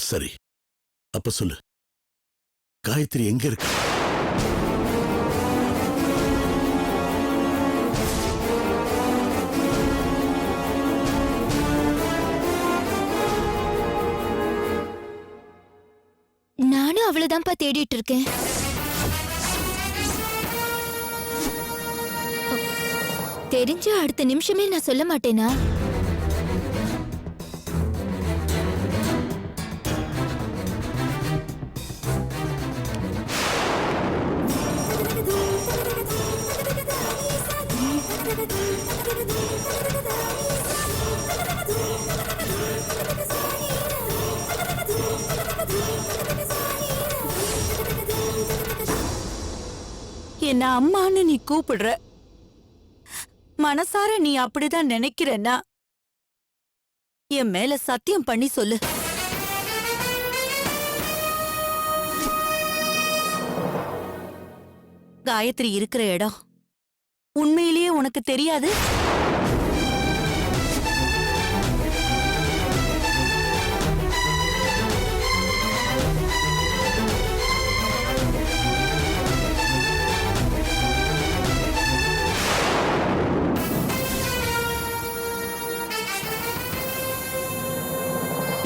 சரி, அப்ப சொல்லு, காயத்ரி எங்க இருக்கு? நானும் அவ்வளவுதான்ப்பா தேடிட்டு இருக்கேன். தெரிஞ்ச அடுத்த நிமிஷமே நான் சொல்ல மாட்டேனா? என்ன அம்மான்னு நீ கூப்பிடுற, மனசார நீ அப்படிதான் நினைக்கிறன்னா என் மேல சத்தியம் பண்ணி சொல்லு. காயத்ரி இருக்கிற இடம் உண்மையிலேயே உனக்கு தெரியாது?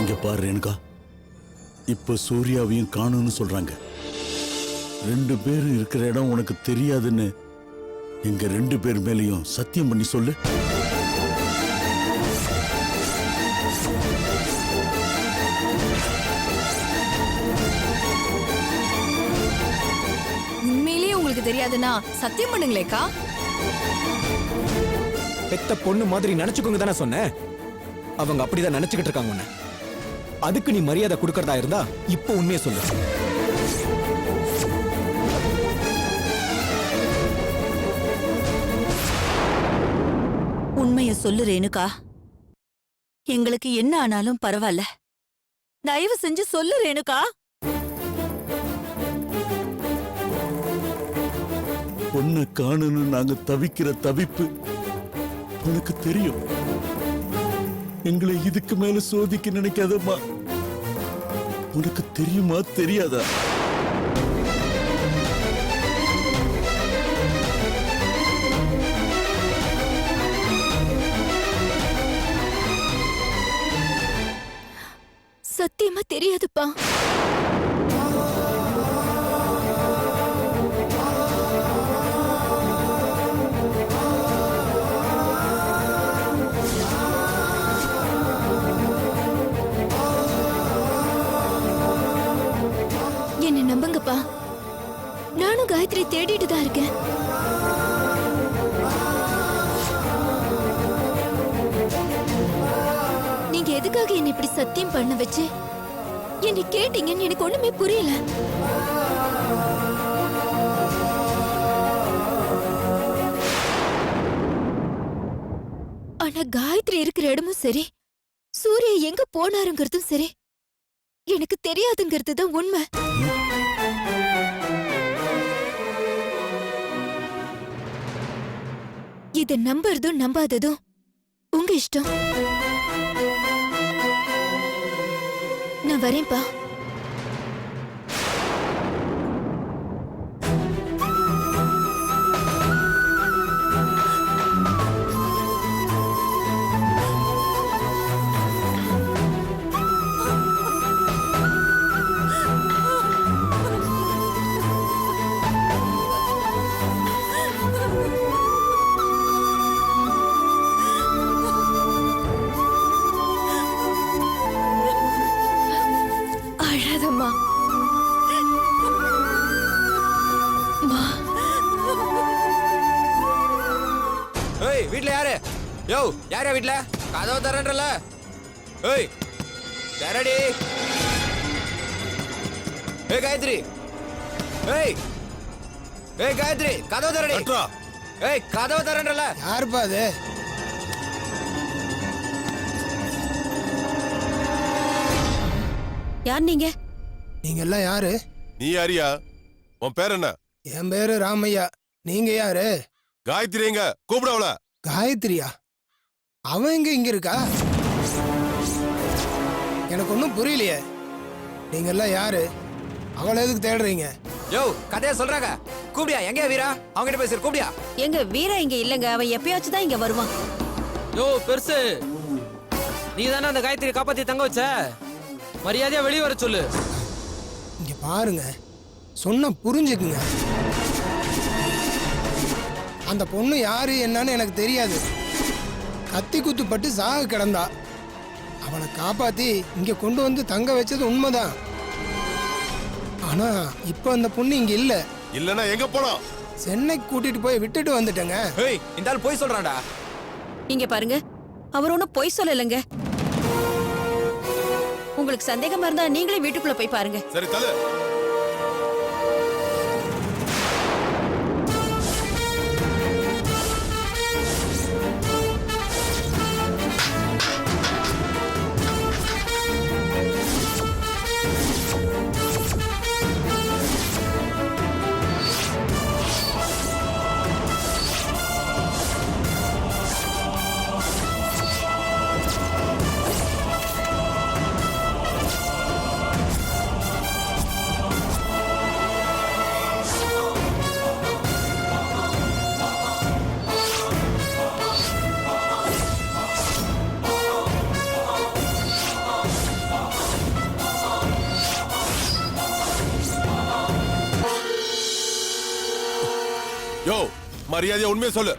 இங்க பாரு ரேணுகா, இப்ப சூர்யாவையும் காணும்னு சொல்றாங்க. 2 பேரும் இருக்கிற இடம் உனக்கு தெரியாதுன்னு எங்க 2 பேர் மேலையும் சத்தியம் பண்ணி சொல்லு. உண்மையிலேயே உங்களுக்கு தெரியாதுன்னா சத்தியம் பண்ணுங்களேக்கா. பெத்த பொண்ணு மாதிரி நினைச்சுக்கோங்க தானே சொன்னேன். அவங்க அப்படிதான் நினைச்சுக்கிட்டு இருக்காங்க உன்னை. அதுக்கு நீ மரியாதை கொடுக்கறதா இருந்தா இப்போ உண்மையை சொல்லு. உண்மைய சொல்லு ரேணுகா. எங்களுக்கு என்ன ஆனாலும் பரவாயில்ல, தயவு செஞ்சு சொல்லு ரேணுகா. பொண்ணை காணுன்னு நாங்க தவிக்கிற தவிப்பு உனக்கு தெரியும். எங்களை இதுக்கு மேல சோதிக்க நினைக்காதம்மா. உனக்கு தெரியுமா தெரியாதா? சத்தியமா தெரியாதுப்பா. என்ன நம்புங்கப்பா, நானும் காயத்ரி தேடிட்டு தான் இருக்கேன். நீங்க எதுக்காக என்ன இப்படி சத்தியம் பண்ண வச்சு என்ன கேட்டீங்கன்னு எனக்கு ஒண்ணுமே புரியல. ஆனா காயத்ரி இருக்கிற இடமும் சரி, சூர்யா எங்க போனாருங்கிறதும் சரி, எனக்கு தெரியாதுங்கிறது தான் உண்மை. இத நம்புறதும் நம்பாததும் உங்க இஷ்டம். நான் வரேன்ப்பா. அழாதம்மா. ஏய், வீட்ல யாரு? யோ, யாரா வீட்ல? கதவு தரேன்றல. ஏய், தரடி. ஏய் காயத்ரி. ஏய். ஏய் காயத்ரி, கதவு தரடி. ஏய், கதவு தரேன்றல. யாருப்பா அது? யார் நீங்க? நீங்க எல்லாம் யாரு? நீ யாரியா? உன் பேர் என்ன? என் பேரு ராமையா. நீங்க யாரு? காயத்ரி எங்க? கூப்பிடவள. காயத்ரியா? அவன் எங்க இங்க இருக்கா? எனக்கு ஒன்னும் புரியலையே. நீங்க எல்லாம் யாரு? அவளை எதுக்கு தேடுறீங்க? யோ கதையா சொல்றாங்க. கூப்பிடியா? எங்க வீரா? அவங்க கிட்ட பேசுற கூப்பிடியா? எங்க வீரா இங்க இல்லங்க, அவன் எப்பயாச்சும் தான் இங்க வருவான். யோ பெருசு, நீ தானே அந்த காயத்ரி காப்பாத்தி தங்க வச்ச, மரியாதையா வெளியே வர சொல்லு. இங்க பாருங்க, சொன்ன புரிஞ்சுக்குங்க. அந்த பொண்ணு யாரு என்னன்னு எனக்கு தெரியாது. கத்தி குத்துப்பட்டு சாக கிடந்தா. அவளை காப்பாத்தி இங்க கொண்டு வந்து தங்க வச்சது உண்மைதான். ஆனா இப்ப அந்த பொண்ணு இங்க இல்ல. இல்லனா எங்க போனோம்? சென்னைக்கு கூட்டிட்டு போய் விட்டுட்டு வந்துட்டேங்க. ஏய் இந்த ஆள் போய் சொல்றான்டா. இங்க பாருங்க, அவர் ஒன்னும் பொய் சொல்லலைங்க. உங்களுக்கு சந்தேகமா இருந்தா நீங்களே வீட்டுக்குள்ள போய் பாருங்க. சரி தல. யோ மரியாதையா உண்மையை சொல்லு.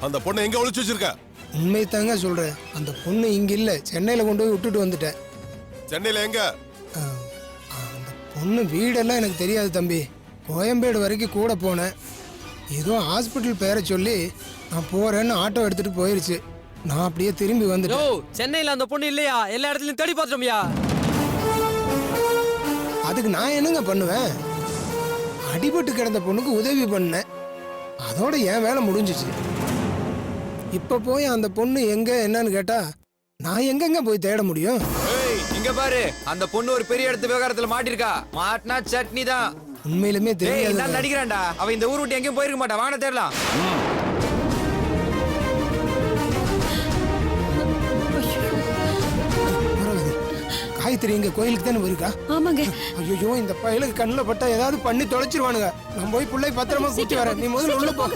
அந்த பொண்ணை எங்க ஒளிச்சு வச்சிருக்க? உண்மை தாங்க சொல்றேன். அந்த பொண்ணு இங்க இல்ல, சென்னையில கொண்டு போய் விட்டுட்டு வந்துட்டேன். சென்னையில எங்க? அந்த பொண்ணு வீடெல்லாம் எனக்கு தெரியாது தம்பி. கோயம்பேடு வரைக்கும் கூட போனேன். ஏதோ ஹாஸ்பிட்டல் பேரை சொல்லி நான் போறேன்னு ஆட்டோ எடுத்துட்டு போயிருச்சு. நான் அப்படியே திரும்பி யோ வந்துட்டேன். சென்னையில அந்த பொண்ணு இல்லையா? எல்லா இடத்துலயும் தேடி பார்த்துட்டோம்யா. அதுக்கு நான் என்னங்க பண்ணுவேன்? அடிபட்டு கிடந்த பொண்ணுக்கு உதவி பண்ணேன். அதோட என் வேலை முடிஞ்சிச்சு. இப்ப போய் அந்த பொண்ணு எங்க என்னன்னு கேட்டா நான் எங்கெங்க போய் தேட முடியும்? ஏய் இங்க பாரு, அந்த பொண்ணு ஒரு பெரிய இடத்து விவகாரத்துல மாட்டிருக்கா. மாட்டினா சட்னி தான். உண்மையிலுமே ஏய் தெரியாது. நான் நடிக்கிறான்டா. அவ இந்த ஊர் விட்டு எங்கேயும் போயிருக்க மாட்டா. வாங்க தேடலாம். காயத்ரி எங்க கோயிலுக்கு தானே இருக்கா? ஆமாங்க. ஐயோ இந்த பயலுக்கு கண்ணுல பட்டா ஏதாவது பண்ணி தொலைச்சிருவானுங்க. நான் போய் பிள்ளை பத்திரமா கூட்டி வரேன். நீ முதல்ல உள்ள போ.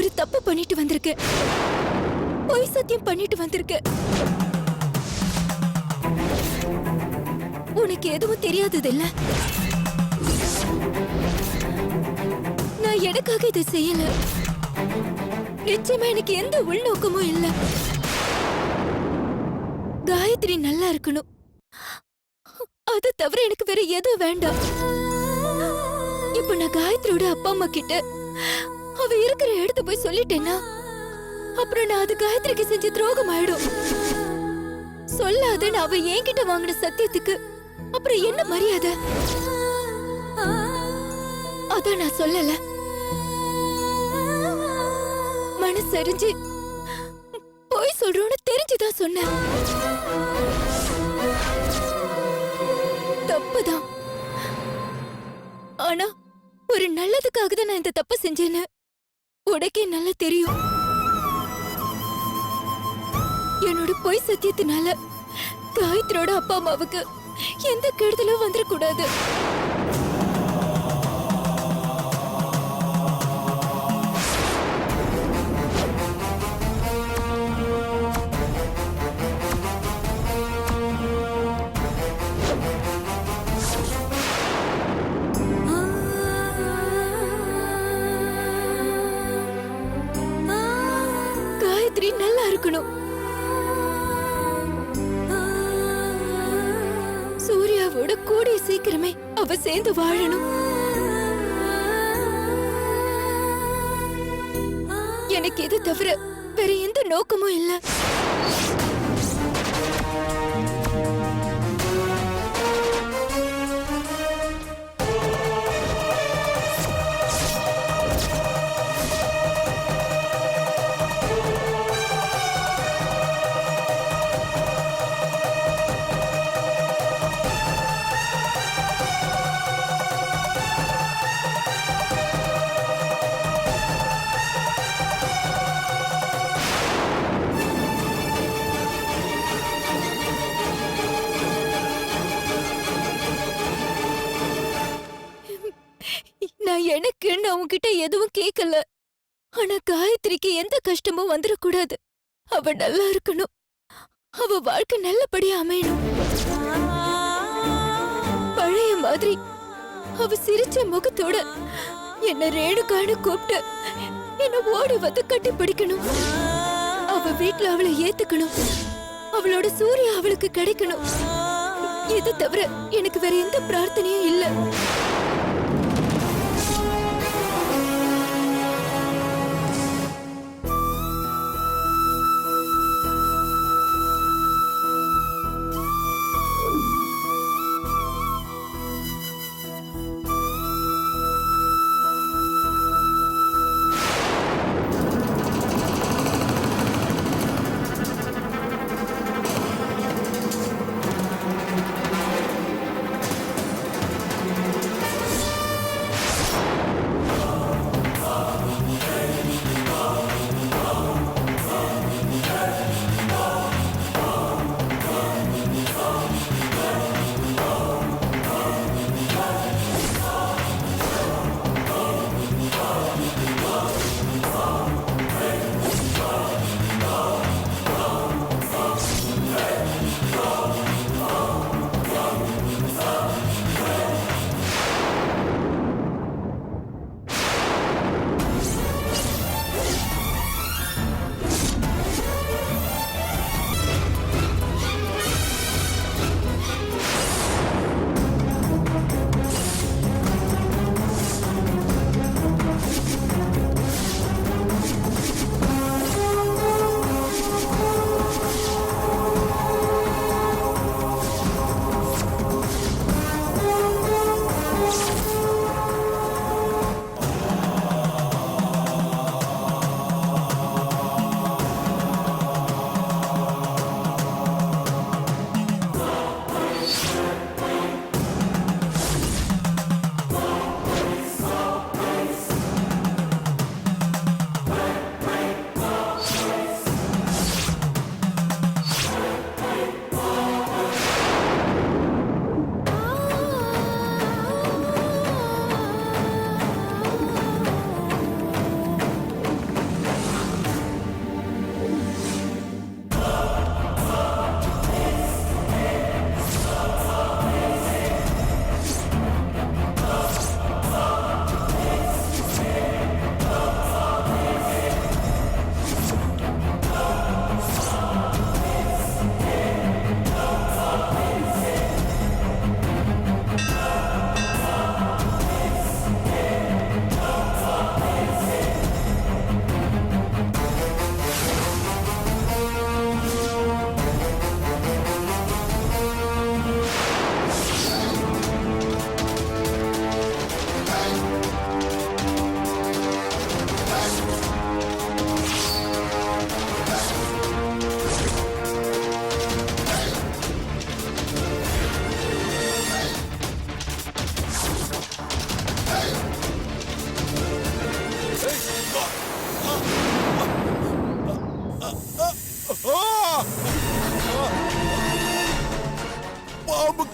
ஒரு தப்பு பண்ணிட்டு வந்திருக்கேன். பொய் சத்தியம் பண்ணிட்டு வந்திருக்கேன். உனக்கு எதுவும் தெரியாதது இல்ல. நான் எனக்காக இதை செய்யல. நிச்சயமா எனக்கு எந்த உள்நோக்கமும் இல்ல. காயத்ரி நல்லா இருக்கணும், அது தவிர எனக்கு வேற எதுவும் வேண்டாம். இப்ப நான் காயத்ரியோட அப்பா அம்மா கிட்ட அவ இருக்கிற இடத்த போய் சொல்லிட்டேன்னா அப்புறம் நான் அது காயத்ரிக்கு செஞ்ச துரோகம் ஆயிடும். சொல்லாதன்னு அவ என்கிட்ட வாங்கின சத்தியத்துக்கு அப்புறம் என்ன மரியாதை? அதான் நான் சொல்லல. மனசறிஞ்சு போய் சொல்றோன்னு தெரிஞ்சுதான் சொன்னேன். தப்புதான். ஆனா ஒரு நல்லதுக்காக தான் நான் இந்த தப்பு செஞ்சேன்னு உனக்கே நல்லா தெரியும். என்னோட பொய் சத்தியத்தினால காயத்ரியோட அப்பா அம்மாவுக்கு எந்த கெடுதலும் வந்துடக்கூடாது. காயத்ரி நல்லா இருக்கணும். சூர்யாவோட கூடிய சீக்கிரமே அவ சேர்ந்து வாழணும். எனக்கு இது தவிர வேற எந்த நோக்கமும் இல்ல. நான் எனக்குன்னு உன்கிட்ட எதுவும் கேட்கல. ஆனா காயத்ரிக்கு எந்த கஷ்டமும் வந்துடக்கூடாது. அவ நல்லா இருக்கணும். அவ வாழ்க்கை நல்லபடியா அமையணும். பழைய மாதிரி அவ சிரிச்ச முகத்தோட என்ன ரேணுகான்னு கூப்பிட்டு என்ன ஓடி வந்து கட்டி பிடிக்கணும். அவ வீட்டுல அவளை ஏத்துக்கணும். அவளோட சூர்யா அவளுக்கு கிடைக்கணும். இது தவிர எனக்கு வேற எந்த பிரார்த்தனையும் இல்ல.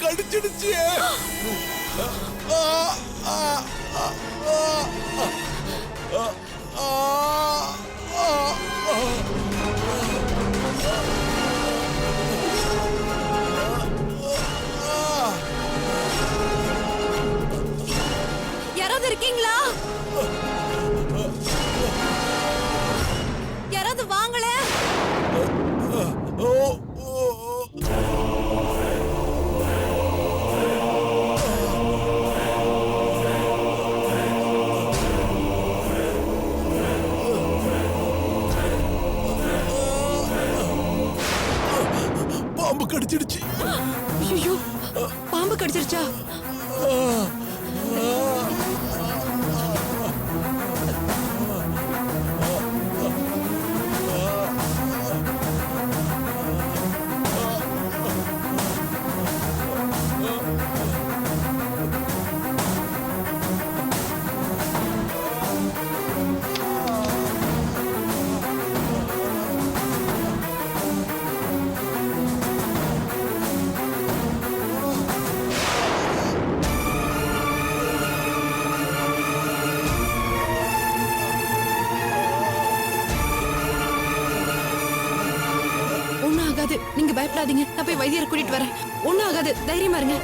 கடிச்சிடுச்சு. ஆ, ஆ, ஆ, ஆ, ஆ, ஆ, ஆ. யாராவது இருக்கீங்களா? யாராவது வாங்களே. ஓ, ஓ, ஓ. பாம்பு கடிச்சிடுச்சு. ஐயோ, பாம்பு கடிச்சிருச்சா? ஒண்ணும் ஆகாது, நீங்க பயப்படாதீங்க. நான் போய் வைத்தியரை கூட்டிட்டு வரேன். ஒண்ணும் ஆகாது, தைரியமா இருங்க.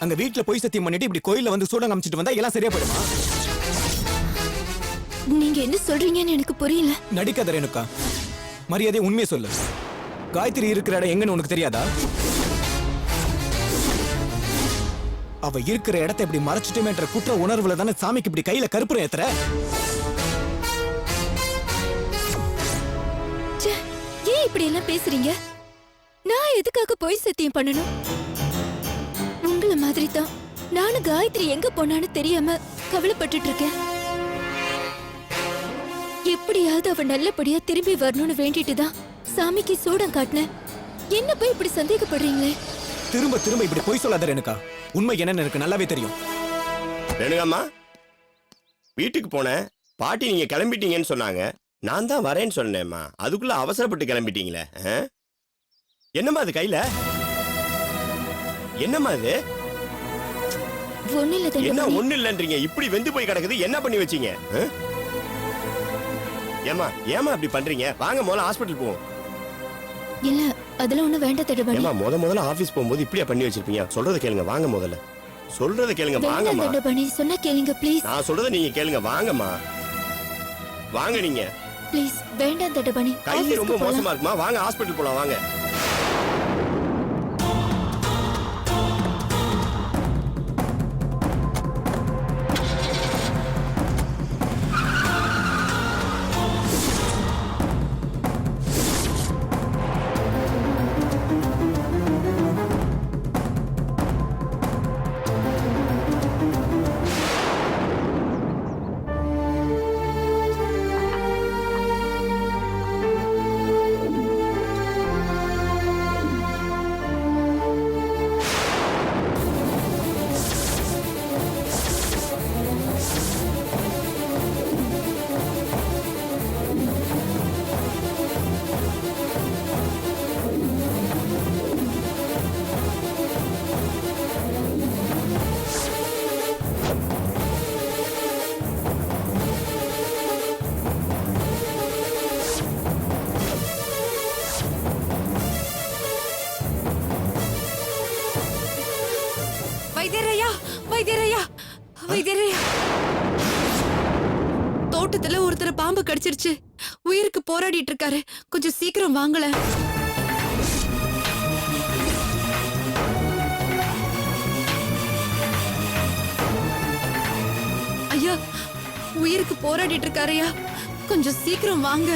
அங்க வீட்டுல போய் சத்தியம் பண்ணிட்டு இப்படி கோயில்ல வந்து சூடம் காமிச்சிட்டு வந்தா எல்லாம் சரியா போயிடுமா? நீங்க என்ன சொல்றீங்கன்னு எனக்கு புரியல. நடிக்காத ரேணுகா, மரியாதை உண்மையை சொல்லு. காயத்ரி இருக்கிற இடம் எங்கன்னு உனக்கு தெரியாதா? அவ இருக்கிற இடத்தை இப்படி மறைச்சிட்டுமேன்ற குற்ற உணர்வுல தானே சாமிக்கு இப்படி கையில கற்பூரம் ஏத்துற. ச்சே, ஏன் இப்படி எல்லாம் பேசுறீங்க? நான் எதுக்காக போய் சத்தியம் பண்ணணும்? உங்கள மாதிரி தான் நானும் காயத்ரி எங்க போனான்னு தெரியாம கவலைப்பட்டுட்டு இருக்கேன். எப்படியாவது அவ நல்லபடியா திரும்பி வரணும்னு வேண்டிட்டு தான் சாமிக்கு சூடம் காட்டினேன். என்ன போய் இப்படி சந்தேகப்படுறீங்களே? திரும்ப திரும்ப இப்படி பொய் சொல்லாத ரேணுகா. உண்மை என்னன்னு எனக்கு நல்லாவே தெரியும். ரேணுகாம்மா, வீட்டுக்கு போனேன். பாட்டி நீங்க கிளம்பிட்டீங்கன்னு சொன்னாங்க. நான் தான் வரேன்னு சொன்னேம்மா. அதுக்குள்ள அவசரப்பட்டு கிளம்பிட்டீங்களே. என்னம்மா அது கையில? என்னம்மா இது? ஒண்ணு இல்ல என்ன தண்டபாணி. ஒண்ணு இல்லன்றீங்க? இப்படி வெந்து போய் கிடக்குது. என்ன பண்ணி வச்சீங்க? ஏமா ஏமா அப்படி பண்றீங்க? வாங்க முதல்ல ஹாஸ்பிட்டல் போவோம். இல்ல அதெல்லாம் ஒண்ணு வேண்டாம் தண்டபாணி. ஏமா முதல்ல ஆபீஸ் போகும்போது இப்படியா பண்ணி வச்சிருப்பீங்க? சொல்றத கேளுங்க, வாங்க முதல்ல. சொல்றத கேளுங்க, வேண்டாம் வாங்கம்மா. தண்டபாணி, சொன்னா கேளுங்க ப்ளீஸ். நான் சொல்றத நீங்க கேளுங்க, வாங்கம்மா. வாங்க நீங்க. ப்ளீஸ் வேண்டாம் தண்டபாணி. கை ரொம்ப ஆபீஸ்க்கு போலாம். மோசமா இருக்குமா? வாங்க ஹாஸ்பிட்டல் போலாம், வாங்க. வைத்தியரையா, வைத்தியரையா, வைத்தியரையா. தோட்டத்துல ஒருத்தர் பாம்பு கடிச்சிருச்சு. உயிருக்கு போராடிட்டு இருக்காரு. கொஞ்சம் சீக்கிரம் வாங்கல. ஐயா, உயிருக்கு போராடிட்டு இருக்காருயா. கொஞ்சம் சீக்கிரம் வாங்க.